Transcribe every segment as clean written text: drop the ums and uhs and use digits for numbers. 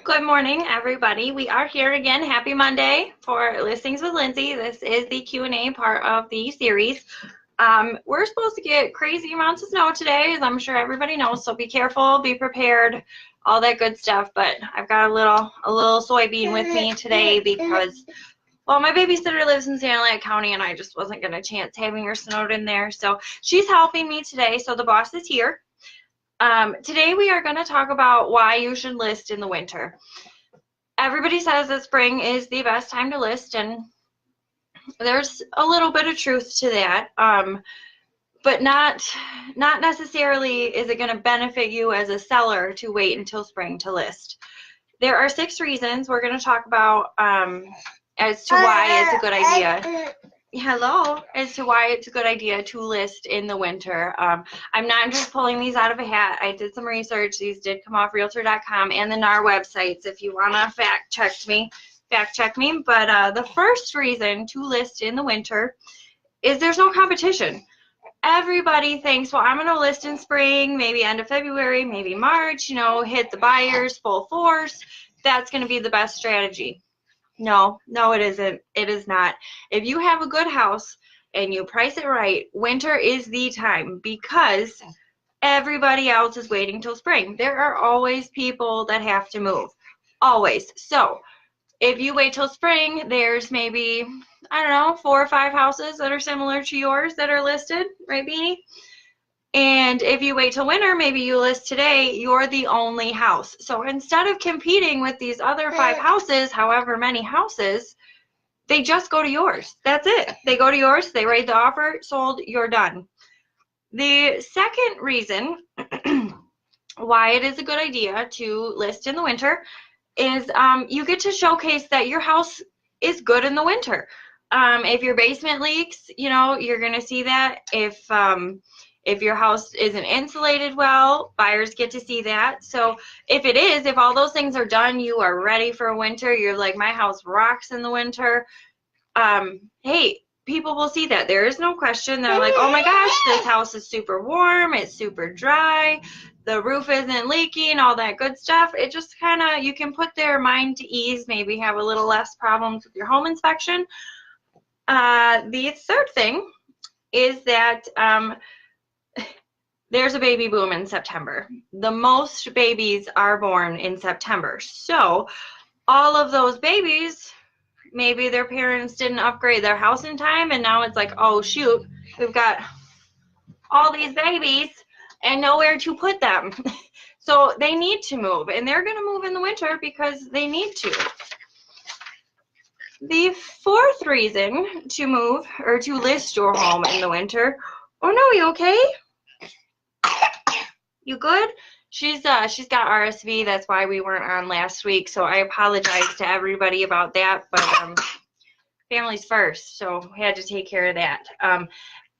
Good morning, everybody. We are here again. Happy Monday for Listings with Lindsay. This is the Q&A part of the series. We're supposed to get crazy amounts of snow today, as I'm sure everybody knows, so be careful, be prepared, all that good stuff. But I've got a little soybean with me today because, well, my babysitter lives in San Diego County, and I just wasn't going to chance having her snowed in there. So she's helping me today, so the boss is here. Today we are going to talk about why you should list in the winter. Everybody says that spring is the best time to list, and there's a little bit of truth to that, but not necessarily is it going to benefit you as a seller to wait until spring to list. There are 6 reasons we're going to talk about as to why it's a good idea. As to why it's a good idea to list in the winter. I'm not just pulling these out of a hat. I did some research. These did come off realtor.com and the NAR websites if you want to fact check me. But the first reason to list in the winter is there's no competition. Everybody thinks, well, I'm going to list in spring, maybe end of February, maybe March, hit the buyers full force. That's going to be the best strategy. No, it isn't. It is not. If you have a good house and you price it right, winter is the time because everybody else is waiting till spring. There are always people that have to move. Always. So if you wait till spring, there's maybe, 4 or 5 houses that are similar to yours that are listed, right, Beanie? And if you wait till winter, maybe you list today, you're the only house. So instead of competing with these other 5 houses, however many houses, they just go to yours. That's it. They go to yours, they write the offer, sold, you're done. The second reason why it is a good idea to list in the winter is you get to showcase that your house is good in the winter. If your basement leaks, you're going to see that. If your house isn't insulated well, buyers get to see that. So if all those things are done, you are ready for winter, you're like, my house rocks in the winter, hey, people will see that. There is no question. They're like, oh my gosh, this house is super warm, it's super dry, the roof isn't leaking, all that good stuff. It just you can put their mind to ease, maybe have a little less problems with your home inspection. The third thing is that there's a baby boom in September. The most babies are born in September. So all of those babies, maybe their parents didn't upgrade their house in time, and now it's like, oh shoot, we've got all these babies and nowhere to put them. So they need to move, and they're going to move in the winter because they need to. The fourth reason to move or to list your home in the winter, oh no, you okay? You good? She's got RSV. That's why we weren't on last week. So I apologize to everybody about that. But family's first, so we had to take care of that.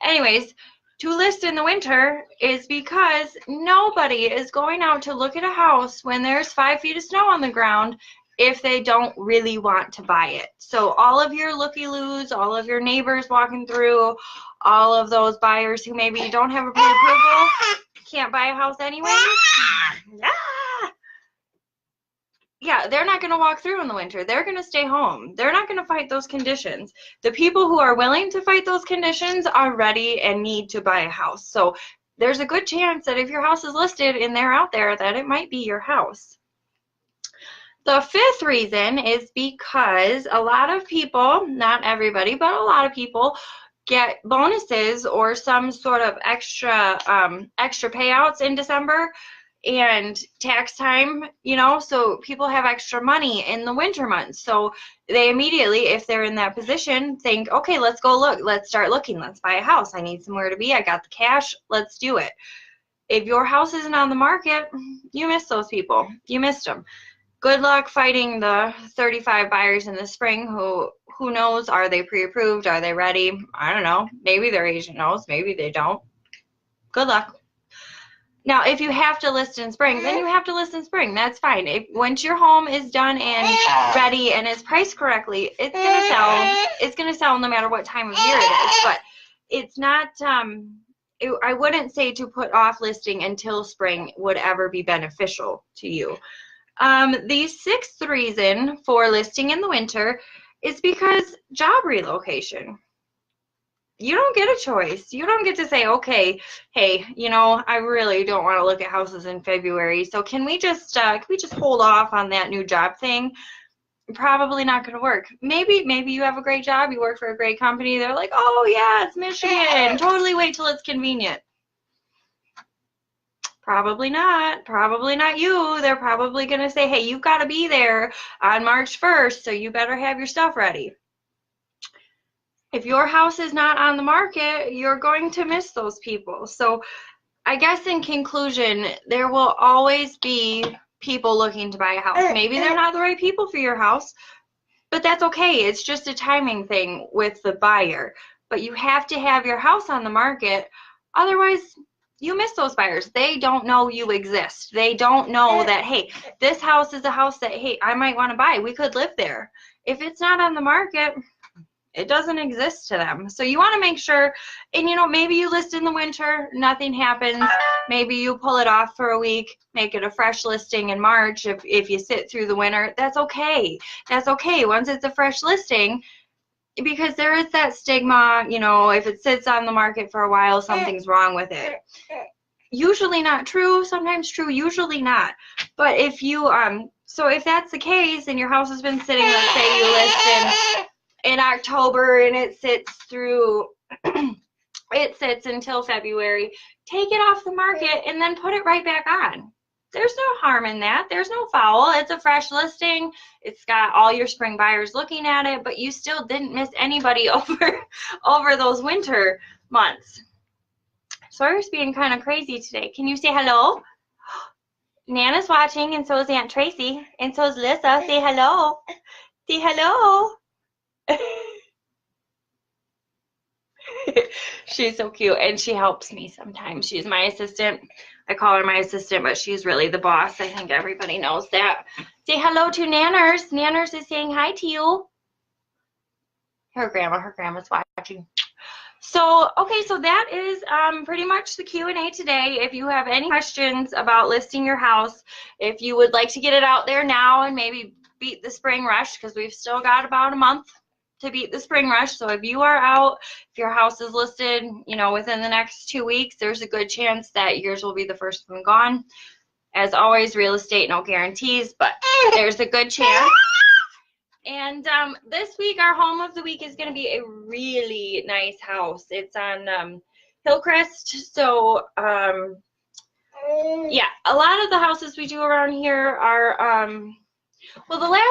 Anyways, to list in the winter is because nobody is going out to look at a house when there's 5 feet of snow on the ground if they don't really want to buy it. So all of your looky-loos, all of your neighbors walking through, all of those buyers who maybe don't have a pre-approval, can't buy a house anyway. Yeah, they're not going to walk through in the winter. They're going to stay home. They're not going to fight those conditions. The people who are willing to fight those conditions are ready and need to buy a house. So there's a good chance that if your house is listed and they're out there, that it might be your house. The fifth reason is because a lot of people, not everybody, but a lot of people get bonuses or some sort of extra payouts in December and tax time, so people have extra money in the winter months. So they immediately, if they're in that position, think, okay, let's go look, let's start looking, let's buy a house. I need somewhere to be. I got the cash. Let's do it. If your house isn't on the market, you miss those people. You missed them. Good luck fighting the 35 buyers in the spring who knows, are they pre-approved, are they ready? I don't know. Maybe their agent knows, maybe they don't. Good luck. Now, if you have to list in spring, then you have to list in spring. That's fine. Once your home is done and ready and is priced correctly, it's going to sell. It's going to sell no matter what time of year it is. But it's not, I wouldn't say to put off listing until spring would ever be beneficial to you. The sixth reason for listing in the winter is because job relocation. You don't get a choice. You don't get to say, okay, hey, you know, I really don't want to look at houses in February, so can we just hold off on that new job thing? Probably not going to work. Maybe you have a great job, you work for a great company, they're like, oh yeah, it's Michigan, totally wait till it's convenient. Probably not. Probably not you. They're probably going to say, hey, you've got to be there on March 1st, so you better have your stuff ready. If your house is not on the market, you're going to miss those people. So I guess in conclusion, there will always be people looking to buy a house. Maybe they're not the right people for your house, but that's okay. It's just a timing thing with the buyer. But you have to have your house on the market. Otherwise, you miss those buyers. They don't know you exist. They don't know that, hey, this house is a house that, hey, I might want to buy. We could live there. If it's not on the market, it doesn't exist to them. So you want to make sure, and you know, maybe you list in the winter, nothing happens. Maybe you pull it off for a week, make it a fresh listing in March. If you sit through the winter, that's okay. That's okay once it's a fresh listing, because there is that stigma, you know, if it sits on the market for a while, something's wrong with it. Usually not true, sometimes true, usually not. But if you, so if that's the case and your house has been sitting, let's say you list in October and it sits through, it sits until February, take it off the market and then put it right back on. There's no harm in that. There's no foul. It's a fresh listing. It's got all your spring buyers looking at it, but you still didn't miss anybody over those winter months. Sawyer's being kind of crazy today. Can you say hello? Nana's watching, and so is Aunt Tracy, and so is Lissa. Say hello. Say hello. She's so cute, and she helps me sometimes. She's my assistant. I call her my assistant, but she's really the boss. I think everybody knows that. Say hello to Nanners. Nanners is saying hi to you. Her grandma's watching. So, okay, so that is pretty much the Q&A today. If you have any questions about listing your house, if you would like to get it out there now and maybe beat the spring rush, because we've still got about a month to beat the spring rush. So if you are out, if your house is listed, you know, within the next 2 weeks, there's a good chance that yours will be the first one gone. As always, real estate, no guarantees, but there's a good chance. And this week, our home of the week is going to be a really nice house. It's on Hillcrest. So, yeah, a lot of the houses we do around here are, well,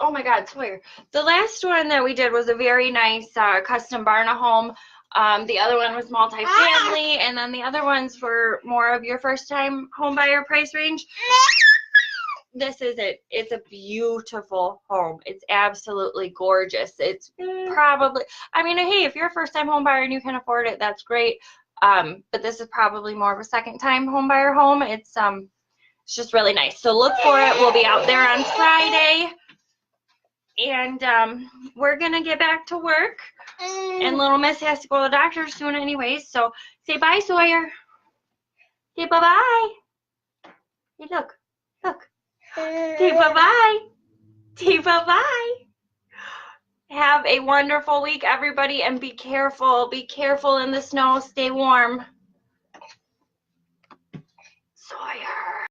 oh my God, Sawyer. The last one that we did was a very nice custom Barna home. The other one was multifamily, and then the other ones were more of your first-time home buyer price range. This is it. It's a beautiful home. It's absolutely gorgeous. It's probably, I mean, hey, if you're a first-time home buyer and you can afford it, that's great. But this is probably more of a second-time home buyer home. It's just really nice. So look for it. We'll be out there on Friday. And we're going to get back to work. And little Miss has to go to the doctor soon anyways. So say bye, Sawyer. Say bye-bye. Hey, look. Look. Say bye-bye. Say bye-bye. Have a wonderful week, everybody, and be careful. Be careful in the snow. Stay warm. Sawyer.